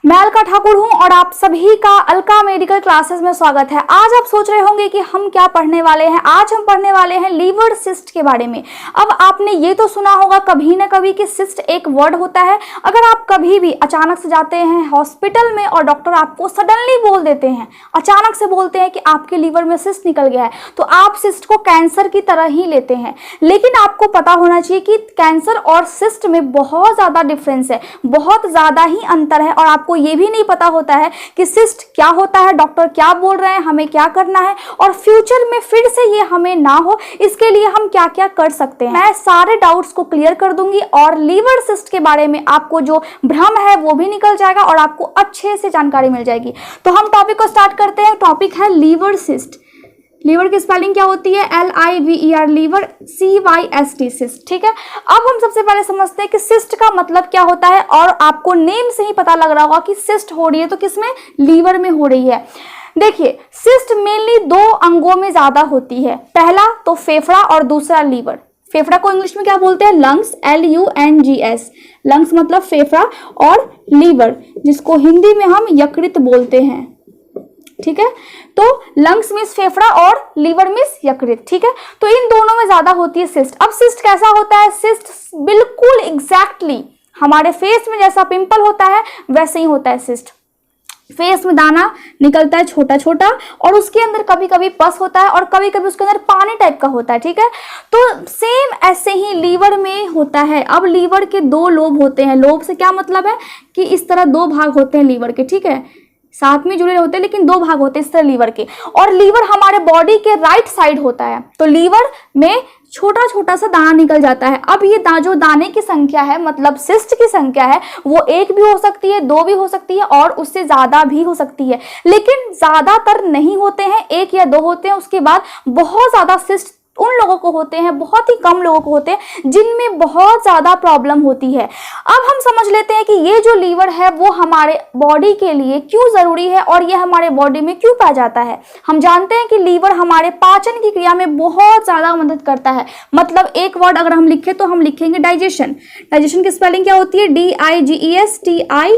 मैं अलका ठाकुर हूं और आप सभी का अलका मेडिकल क्लासेस में स्वागत है। आज आप सोच रहे होंगे कि हम क्या पढ़ने वाले हैं। आज हम पढ़ने वाले हैं लीवर सिस्ट के बारे में। अब आपने ये तो सुना होगा कभी ना कभी कि सिस्ट एक वर्ड होता है। अगर आप कभी भी अचानक से जाते हैं हॉस्पिटल में और डॉक्टर आपको सडनली बोल देते हैं, अचानक से बोलते हैं कि आपके लीवर में सिस्ट निकल गया है, तो आप सिस्ट को कैंसर की तरह ही लेते हैं। लेकिन आपको पता होना चाहिए कि कैंसर और सिस्ट में बहुत ज़्यादा डिफरेंस है, बहुत ज़्यादा ही अंतर है। और आपको ये भी नहीं पता होता है कि सिस्ट क्या होता है, डॉक्टर क्या बोल रहे हैं, हमें क्या करना है और फ्यूचर में फिर से ये हमें ना हो इसके लिए हम क्या क्या कर सकते हैं। मैं सारे डाउट्स को क्लियर कर दूंगी और लीवर सिस्ट के बारे में आपको जो भ्रम है वो भी निकल जाएगा और आपको अच्छे से जानकारी मिल जाएगी। तो हम टॉपिक को स्टार्ट करते हैं। टॉपिक है लीवर सिस्ट। लीवर की स्पेलिंग क्या होती है? LIVER, liver, CYST, cyst. ठीक है, अब हम सबसे पहले समझते हैं कि सिस्ट का मतलब क्या होता है। और आपको नेम से ही पता लग रहा होगा कि सिस्ट हो रही है तो किसमें? लीवर में हो रही है। देखिए, सिस्ट मेनली दो अंगों में ज्यादा होती है। पहला तो फेफड़ा और दूसरा लीवर। फेफड़ा को इंग्लिश में क्या बोलते हैं? Lungs, LUNGS। लंग्स मतलब फेफड़ा और लीवर जिसको हिंदी में हम यकृत बोलते हैं। ठीक है, तो लंग्स मीन्स फेफड़ा और लीवर मीन्स यकृत। ठीक है, तो इन दोनों में ज्यादा होती है सिस्ट। अब सिस्ट कैसा होता है? सिस्ट बिल्कुल एग्जैक्टली हमारे फेस में जैसा पिंपल होता है वैसे ही होता है सिस्ट। फेस में दाना निकलता है छोटा छोटा और उसके अंदर कभी कभी पस होता है और कभी कभी उसके अंदर पानी टाइप का होता है। ठीक है, तो सेम ऐसे ही लीवर में होता है। अब लीवर के दो लोब होते हैं। लोब से क्या मतलब है कि इस तरह दो भाग होते हैं लीवर के। ठीक है, साथ में जुड़े होते हैं लेकिन दो भाग होते हैं इस तरह लीवर के। और लीवर हमारे बॉडी के राइट साइड होता है, तो लीवर में छोटा छोटा सा दाना निकल जाता है। अब ये जो दाने की संख्या है मतलब सिस्ट की संख्या है वो एक भी हो सकती है, दो भी हो सकती है और उससे ज्यादा भी हो सकती है, लेकिन ज्यादातर नहीं होते हैं, एक या दो होते हैं। उसके बाद बहुत ज्यादा सिस्ट उन लोगों को होते हैं, बहुत ही कम लोगों को होते हैं जिनमें बहुत ज्यादा प्रॉब्लम होती है। अब हम समझ लेते हैं कि ये जो लीवर है वो हमारे बॉडी के लिए क्यों जरूरी है और ये हमारे बॉडी में क्यों पाया जाता है। हम जानते हैं कि लीवर हमारे पाचन की क्रिया में बहुत ज्यादा मदद करता है। मतलब एक वर्ड अगर हम लिखें तो हम लिखेंगे डाइजेशन। डाइजेशन की स्पेलिंग क्या होती है? DIGESTION।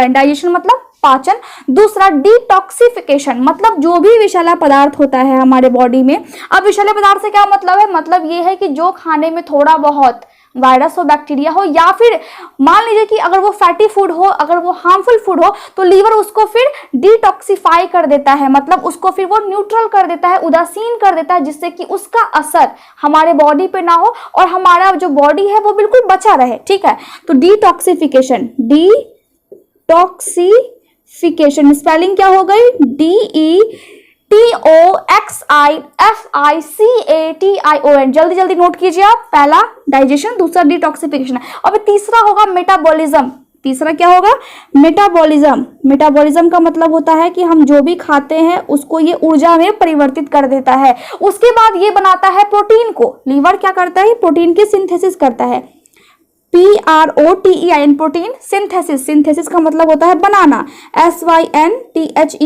डाइजेशन मतलब पाचन। दूसरा डिटॉक्सिफिकेशन, मतलब जो भी विषैला पदार्थ होता है हमारे बॉडी में। अब विषैले पदार्थ से क्या मतलब है? मतलब ये है कि जो खाने में थोड़ा बहुत वायरस हो, बैक्टीरिया हो, या फिर मान लीजिए कि अगर वो फैटी फूड हो, अगर वो हार्मफुल फूड हो, तो लीवर उसको फिर डिटॉक्सिफाई कर देता है, मतलब उसको फिर वो न्यूट्रल कर देता है, उदासीन कर देता है, जिससे कि उसका असर हमारे बॉडी पे ना हो और हमारा जो बॉडी है वो बिल्कुल बचा रहे। ठीक है, तो डिटॉक्सिफिकेशन, डिटॉक्सिफिकेशन स्पेलिंग क्या हो गई? DETOXIFICATION। जल्दी जल्दी नोट कीजिए आप। पहला डाइजेशन, दूसरा डिटॉक्सिफिकेशन। अब तीसरा होगा मेटाबॉलिज्म। तीसरा क्या होगा? मेटाबॉलिज्म। मेटाबॉलिज्म का मतलब होता है कि हम जो भी खाते हैं उसको ये ऊर्जा में परिवर्तित कर देता है। उसके बाद ये बनाता है प्रोटीन को। लीवर क्या करता है? प्रोटीन की सिंथेसिस करता है। PROTEIN, protein synthesis. सिंथेसिस का मतलब होता है बनाना। SYNTHESIS।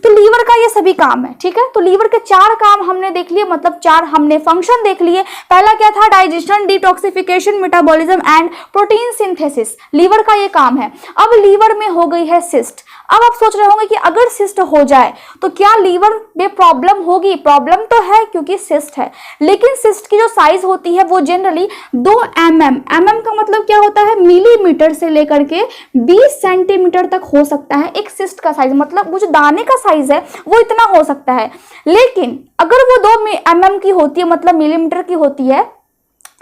तो लीवर का ये सभी काम है। ठीक है, तो लीवर के चार काम हमने देख लिए, मतलब चार हमने फंक्शन देख लिए। पहला क्या था? Digestion, detoxification, metabolism and protein synthesis. Liver का ये काम है। अब लीवर में हो गई है सिस्ट। अब आप सोच रहे होंगे कि अगर सिस्ट हो जाए तो क्या लीवर में प्रॉब्लम होगी? प्रॉब्लम तो है क्योंकि सिस्ट है, लेकिन सिस्ट की जो साइज होती है वो जनरली 2 mm। mm का मतलब क्या होता है? मिलीमीटर से लेकर के 20 सेंटीमीटर तक हो सकता है एक सिस्ट का साइज। मतलब वो जो दाने का साइज है वो इतना हो सकता है। लेकिन अगर वो 2 mm की होती है, मतलब मिलीमीटर की होती है,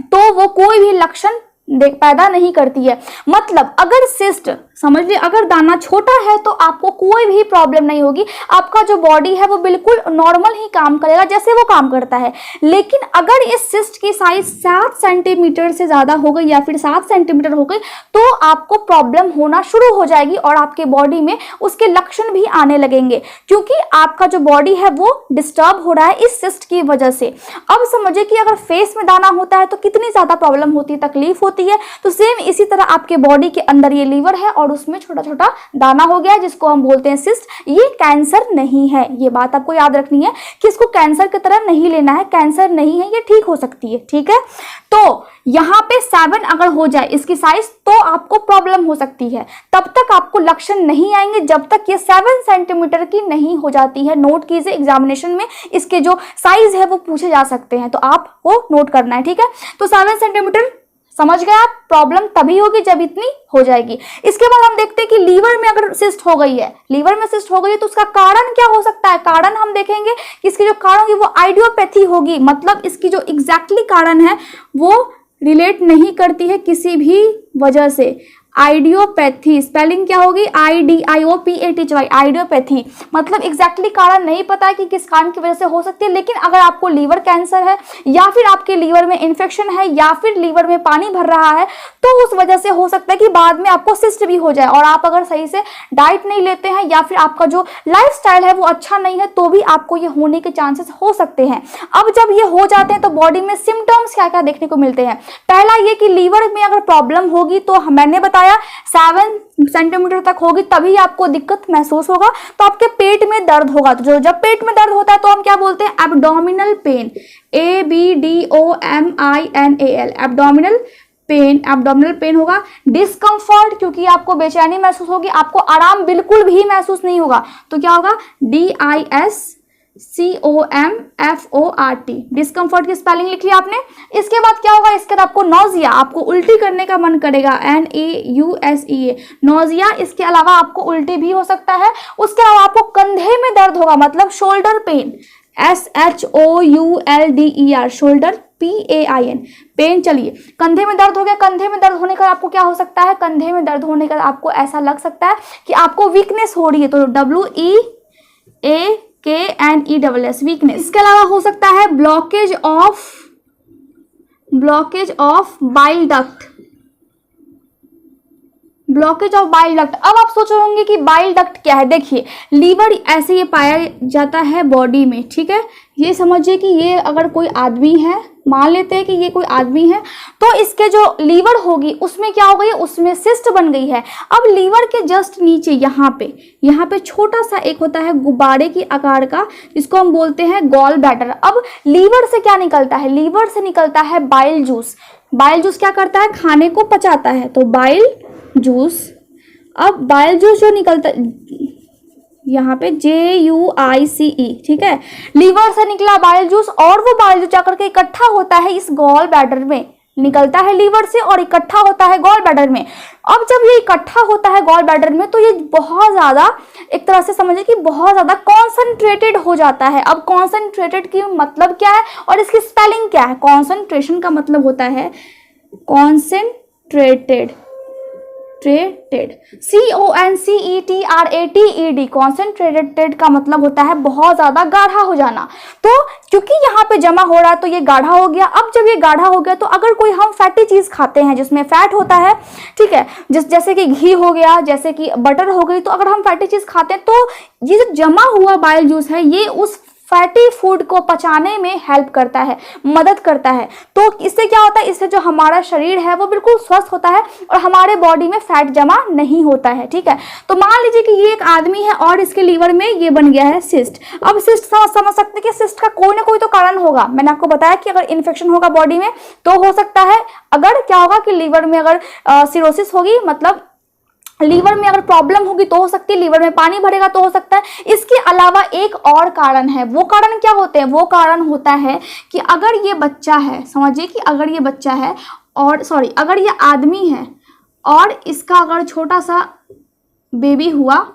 तो वो कोई भी लक्षण पैदा नहीं करती है। मतलब अगर सिस्ट, समझ लीजिए, अगर दाना छोटा है तो आपको कोई भी प्रॉब्लम नहीं होगी। आपका जो बॉडी है वो बिल्कुल नॉर्मल ही काम करेगा जैसे वो काम करता है। लेकिन अगर इस सिस्ट की साइज 7 सेंटीमीटर से ज्यादा हो गई या फिर 7 सेंटीमीटर हो गई तो आपको प्रॉब्लम होना शुरू हो जाएगी और आपके बॉडी में उसके लक्षण भी आने लगेंगे, क्योंकि आपका जो बॉडी है वो डिस्टर्ब हो रहा है इस सिस्ट की वजह से। अब समझिए कि अगर फेस में दाना होता है तो कितनी ज्यादा प्रॉब्लम होती है, तकलीफ होती है। तो सेम इसी तरह आपके बॉडी के अंदर ये लीवर है और और उसमें छोटा छोटा दाना हो गया जिसको हम बोलते हैं सिस्ट। ये कैंसर नहीं है, ये बात आपको याद रखनी है कि इसको कैंसर की तरह नहीं लेना है, कैंसर नहीं है, ये ठीक हो सकती है, ठीक है। तो यहाँ पे 7 अगर हो जाए इसकी साइज तो आपको प्रॉब्लम हो सकती है, तब तक आपको लक्षण नहीं आएंगे जब तक ये 7 सेंटीमीटर की नहीं हो जाती है। नोट कीजिए, एग्जामिनेशन में इसके जो साइज है वो पूछे जा सकते हैं, तो आप वो नोट करना है, ठीक है। तो 7 सेंटीमीटर समझ गए आप, प्रॉब्लम तभी होगी जब इतनी हो जाएगी। इसके बाद हम देखते हैं कि लीवर में अगर सिस्ट हो गई है, लीवर में सिस्ट हो गई है तो उसका कारण क्या हो सकता है। कारण हम देखेंगे कि इसकी जो कारण होगी वो आइडियोपैथी होगी, मतलब इसकी जो एग्जैक्टली कारण है वो रिलेट नहीं करती है किसी भी वजह से। आइडियोपैथी स्पेलिंग क्या होगी, IDIOPATHY, आइडियोपैथी, मतलब एग्जैक्टली कारण नहीं पता है कि किस कारण की वजह से हो सकती है। लेकिन अगर आपको लीवर कैंसर है या फिर आपके लीवर में इन्फेक्शन है या फिर लीवर में पानी भर रहा है तो उस वजह से हो सकता है कि बाद में आपको सिस्ट भी हो जाए। और आप अगर सही से डाइट नहीं लेते हैं या फिर आपका जो लाइफस्टाइल है वो अच्छा नहीं है तो भी आपको ये होने के चांसेस हो सकते हैं। अब जब ये हो जाते हैं तो बॉडी में सिम्टम्स क्या क्या देखने को मिलते हैं। पहला ये कि लीवर में अगर प्रॉब्लम होगी तो मैंने बताया 7 सेंटीमीटर तक होगी तभी आपको दिक्कत महसूस होगा। तो आपके पेट में दर्द होगा, तो जब पेट में दर्द होता है तो हम क्या बोलते हैं, abdominal pain, ABDOMINAL, abdominal pain, abdominal pain होगा। डिस्कम्फर्ट, क्योंकि आपको बेचैनी महसूस होगी, आपको आराम बिल्कुल भी महसूस नहीं होगा, तो क्या होगा, DISCOMFORT, डिस्कम्फर्ट की स्पेलिंग लिख लिया आपने। इसके बाद क्या होगा, इसके बाद आपको नौजिया, आपको उल्टी करने का मन करेगा, NAUSEA, नौजिया। इसके अलावा आपको उल्टी भी हो सकता है। उसके अलावा आपको कंधे में दर्द होगा, मतलब shoulder pain, SHOULDER, shoulder PAIN, pain. चलिए, कंधे में दर्द हो गया, कंधे में दर्द होने का आपको क्या हो सकता है, कंधे में दर्द होने का आपको ऐसा लग सकता है कि आपको वीकनेस हो रही है, तो WEAKNESS, वीकनेस। इसके अलावा हो सकता है blockage of bile duct, blockage of bile duct. अब आप सोच रहे होंगे कि बाइल डक्ट क्या है। देखिए, लीवर ऐसे ये पाया जाता है बॉडी में, ठीक है। ये समझिए कि ये अगर कोई आदमी है, मान लेते हैं कि ये कोई आदमी है, तो इसके जो लीवर होगी उसमें क्या हो गई, उसमें सिस्ट बन गई है। अब लीवर के जस्ट नीचे यहाँ पे छोटा सा एक होता है गुब्बारे की आकार का, जिसको हम बोलते हैं गॉल ब्लैडर। अब लीवर से क्या निकलता है, लीवर से निकलता है बाइल जूस। बाइल जूस क्या करता है, खाने को पचाता है, तो बाइल जूस। अब बाइल जूस जो निकलता यहाँ पे JUICE, ठीक है, लीवर से निकला बाइल जूस और वो बाइल जूस जाकर के इकट्ठा होता है इस गॉल ब्लैडर में, निकलता है लीवर से और इकट्ठा होता है गॉल ब्लैडर में। अब जब ये इकट्ठा होता है गॉल ब्लैडर में तो ये बहुत ज़्यादा, एक तरह से समझिए कि बहुत ज़्यादा कॉन्सेंट्रेटेड हो जाता है। अब कॉन्सेंट्रेटेड की मतलब क्या है और इसकी स्पेलिंग क्या है। कॉन्सेंट्रेशन का मतलब होता है कॉन्सेंट्रेटेड, CONCENTRATED, कॉन्सेंट्रेटेड का मतलब होता है बहुत ज्यादा गाढ़ा हो जाना। तो क्योंकि यहाँ पे जमा हो रहा है तो ये गाढ़ा हो गया। अब जब ये गाढ़ा हो गया तो अगर कोई हम फैटी चीज खाते हैं जिसमें फैट होता है, ठीक है, जैसे कि घी हो गया, जैसे कि बटर हो गई, तो अगर हम फैटी चीज खाते हैं तो ये जो जमा हुआ बाइल जूस है ये उस फैटी फूड को पचाने में हेल्प करता है, मदद करता है। तो इससे क्या होता है, इससे जो हमारा शरीर है वो बिल्कुल स्वस्थ होता है और हमारे बॉडी में फैट जमा नहीं होता है, ठीक है। तो मान लीजिए कि ये एक आदमी है और इसके लीवर में ये बन गया है सिस्ट। अब सिस्ट समझ सकते हैं कि सिस्ट का कोई ना कोई तो कारण होगा। मैंने आपको बताया कि अगर इन्फेक्शन होगा बॉडी में तो हो सकता है, अगर क्या होगा कि लीवर में अगर सिरोसिस होगी, मतलब लीवर में अगर प्रॉब्लम होगी तो हो सकती है, लीवर में पानी भरेगा तो हो सकता है। इसके अलावा एक और कारण है। वो कारण क्या होते हैं, वो कारण होता है कि अगर ये बच्चा है, समझिए कि अगर ये बच्चा है और अगर ये आदमी है और इसका अगर छोटा सा बेबी हुआ,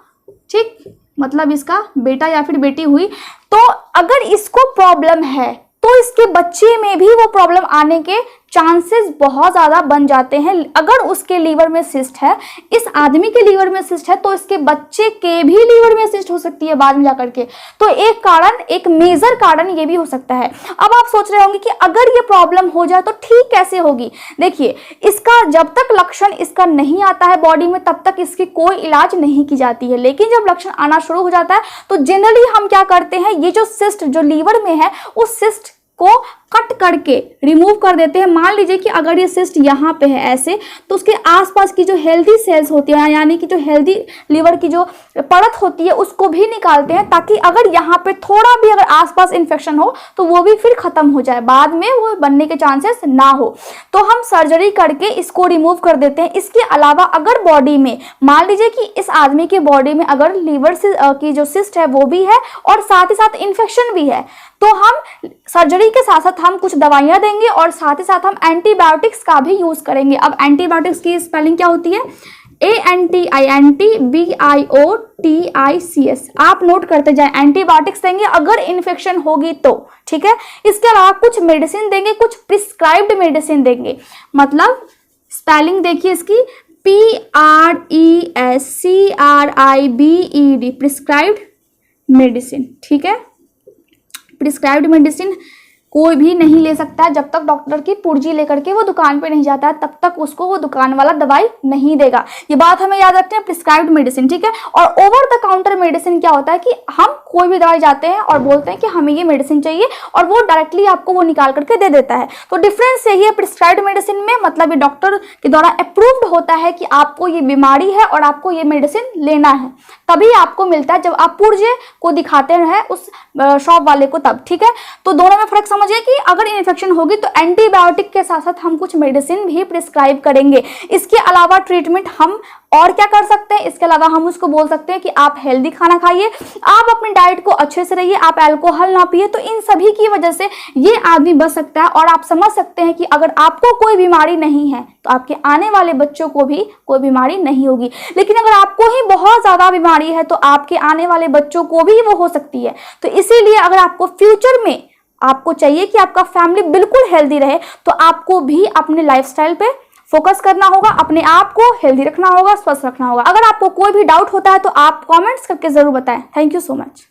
ठीक, मतलब इसका बेटा या फिर बेटी हुई, तो अगर इसको प्रॉब्लम है तो इसके बच्चे में भी वो प्रॉब्लम आने के चांसेस बहुत ज़्यादा बन जाते हैं। अगर उसके लीवर में सिस्ट है, इस आदमी के लीवर में सिस्ट है, तो इसके बच्चे के भी लीवर में सिस्ट हो सकती है बाद में जाकर के। तो एक कारण, एक मेजर कारण ये भी हो सकता है। अब आप सोच रहे होंगे कि अगर ये प्रॉब्लम हो जाए तो ठीक कैसे होगी। देखिए, इसका जब तक लक्षण इसका नहीं आता है बॉडी में तब तक इसकी कोई इलाज नहीं की जाती है। लेकिन जब लक्षण आना शुरू हो जाता है तो जनरली हम क्या करते हैं, ये जो सिस्ट जो लीवर में है उस सिस्ट को कट करके रिमूव कर देते हैं। मान लीजिए कि अगर ये सिस्ट यहाँ पे है ऐसे, तो उसके आसपास की जो हेल्दी सेल्स होती है, यानी कि जो हेल्दी लीवर की जो परत होती है, उसको भी निकालते हैं, ताकि अगर यहाँ पे थोड़ा भी अगर आसपास इन्फेक्शन हो तो वो भी फिर खत्म हो जाए, बाद में वो बनने के चांसेस ना हो। तो हम सर्जरी करके इसको रिमूव कर देते हैं। इसके अलावा अगर बॉडी में, मान लीजिए कि इस आदमी की बॉडी में अगर लीवर की जो सिस्ट है वो भी है और साथ ही साथ इन्फेक्शन भी है, तो हम सर्जरी के साथ साथ हम कुछ दवाइयां देंगे और साथ ही साथ हम एंटीबायोटिक्स का भी यूज करेंगे। अब एंटीबायोटिक्स की स्पेलिंग क्या होती है? ANTIBIOTICS। आप नोट करते जाएं, एंटीबायोटिक्स देंगे अगर इन्फेक्शन होगी तो, ठीक है। इसके अलावा कुछ मेडिसिन देंगे, कुछ प्रिस्क्राइब्ड मेडिसिन देंगे। मतलब स्पेलिंग देखिए इसकी, PRESCRIBED, प्रिस्क्राइब्ड मेडिसिन, ठीक है। प्रिस्क्राइब्ड मेडिसिन कोई भी नहीं ले सकता है जब तक डॉक्टर की पुर्जी लेकर के वो दुकान पे नहीं जाता है, तब तक उसको वो दुकान वाला दवाई नहीं देगा। ये बात हमें याद रखते हैं, प्रिस्क्राइब्ड मेडिसिन, ठीक है। और ओवर द काउंटर मेडिसिन क्या होता है कि हम कोई भी दवाई जाते हैं और बोलते हैं कि हमें ये मेडिसिन चाहिए और वो डायरेक्टली आपको वो निकाल करके दे देता है। तो डिफरेंस यही है प्रिस्क्राइब्ड मेडिसिन में, मतलब ये डॉक्टर के द्वारा अप्रूव्ड होता है कि आपको ये बीमारी है और आपको ये मेडिसिन लेना है, तभी आपको मिलता है। जब आप पुर्जे को दिखाते हैं उस शॉप वाले को तब, ठीक है। तो दोनों में फर्क समझिए कि अगर इन्फेक्शन होगी तो एंटीबायोटिक के साथ साथ हम कुछ मेडिसिन भी प्रिस्क्राइब करेंगे। इसके अलावा ट्रीटमेंट हम और क्या कर सकते हैं? इसके अलावा हम उसको बोल सकते हैं कि आप हेल्दी खाना खाइए, आप अपनी डाइट को अच्छे से रहिए, आप अल्कोहल ना पिए। तो इन सभी की वजह से ये आदमी बच सकता है और आप समझ सकते हैं कि अगर आपको कोई बीमारी नहीं है तो आपके आने वाले बच्चों को भी कोई बीमारी नहीं होगी। लेकिन अगर आपको ही बहुत ज्यादा बीमारी है तो आपके आने वाले बच्चों को भी वो हो सकती है। तो इसीलिए अगर आपको फ्यूचर में आपको चाहिए कि आपका फैमिली बिल्कुल हेल्दी रहे, तो आपको भी अपने लाइफस्टाइल पे फोकस करना होगा, अपने आप को हेल्दी रखना होगा, स्वस्थ रखना होगा। अगर आपको कोई भी डाउट होता है तो आप कमेंट्स करके जरूर बताएं। Thank you so much.